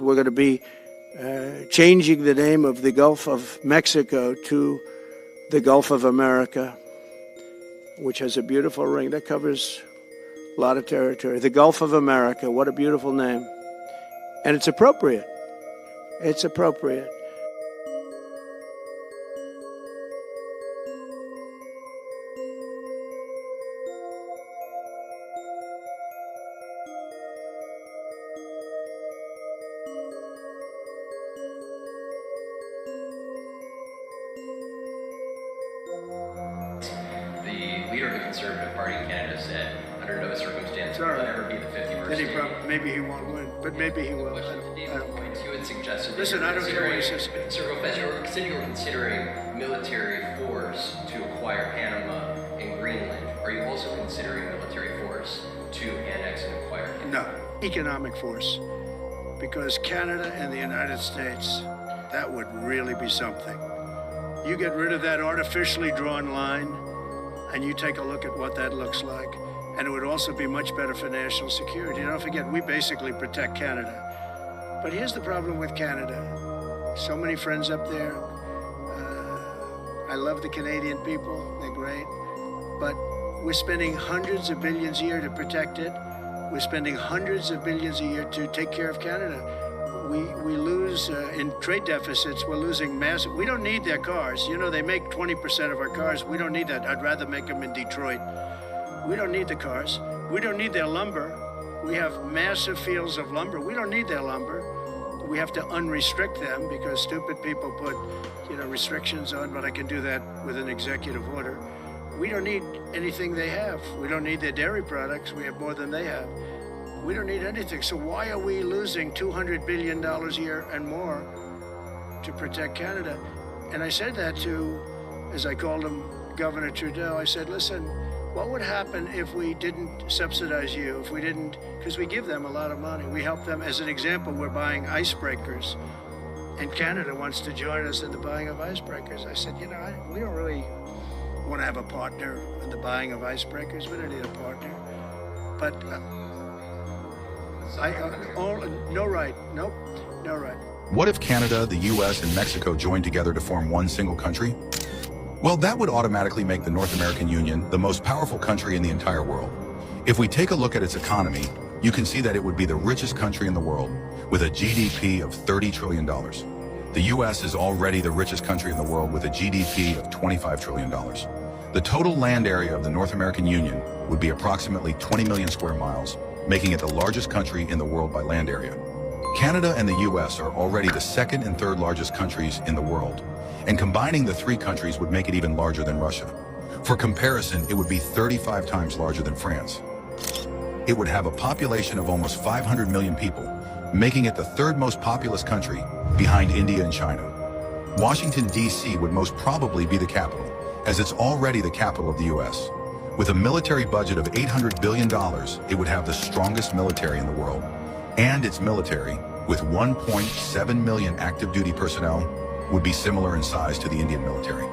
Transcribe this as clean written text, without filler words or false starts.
We're going to be changing the name of the Gulf of Mexico to the Gulf of America, which has a beautiful ring that covers a lot of territory. The Gulf of America, what a beautiful name. And it's appropriate. It's appropriate. The leader of the Conservative Party in Canada said, under no circumstances will it ever be the 51st state. Maybe he won't win, but maybe he will. You had suggested Listen, I don't care what he says. Sir Gomez, you were considering military force to acquire Panama and Greenland. Are you also considering military force to annex and acquire Canada? No, economic force. Because Canada and the United States, that would really be something. You get rid of that artificially drawn line, and you take a look at what that looks like, and it would also be much better for national security. Don't forget, we basically protect Canada. But here's the problem with Canada. So many friends up there. I love the Canadian people, they're great. But we're spending hundreds of billions a year to protect it. We're spending hundreds of billions a year to take care of Canada. We lose in trade deficits, we're losing massive. We don't need their cars. You know, they make 20% of our cars. We don't need that. I'd rather make them in Detroit. We don't need the cars. We don't need their lumber. We have massive fields of lumber. We don't need their lumber. We have to unrestrict them because stupid people put, restrictions on, but I can do that with an executive order. We don't need anything they have. We don't need their dairy products. We have more than they have. We don't need anything. So why are we losing $200 billion a year and more to protect Canada? And I said that to, as I called him, Governor Trudeau. I said, listen, what would happen if we didn't subsidize you, if we didn't, because we give them a lot of money. We help them. As an example, we're buying icebreakers, and Canada wants to join us in the buying of icebreakers. I said, we don't really want to have a partner in the buying of icebreakers. We don't need a partner. But no right. Nope, no right. What if Canada, the US, and Mexico joined together to form one single country? Well, that would automatically make the North American Union the most powerful country in the entire world. If we take a look at its economy, you can see that it would be the richest country in the world, with a GDP of $30 trillion. The US is already the richest country in the world with a GDP of $25 trillion. The total land area of the North American Union would be approximately 20 million square miles, making it the largest country in the world by land area. Canada and the US are already the second and third largest countries in the world, and combining the three countries would make it even larger than Russia. For comparison, it would be 35 times larger than France. It would have a population of almost 500 million people, making it the third most populous country behind India and China. Washington, D.C. would most probably be the capital, as it's already the capital of the US. With a military budget of $800 billion, it would have the strongest military in the world. And its military, with 1.7 million active duty personnel, would be similar in size to the Indian military.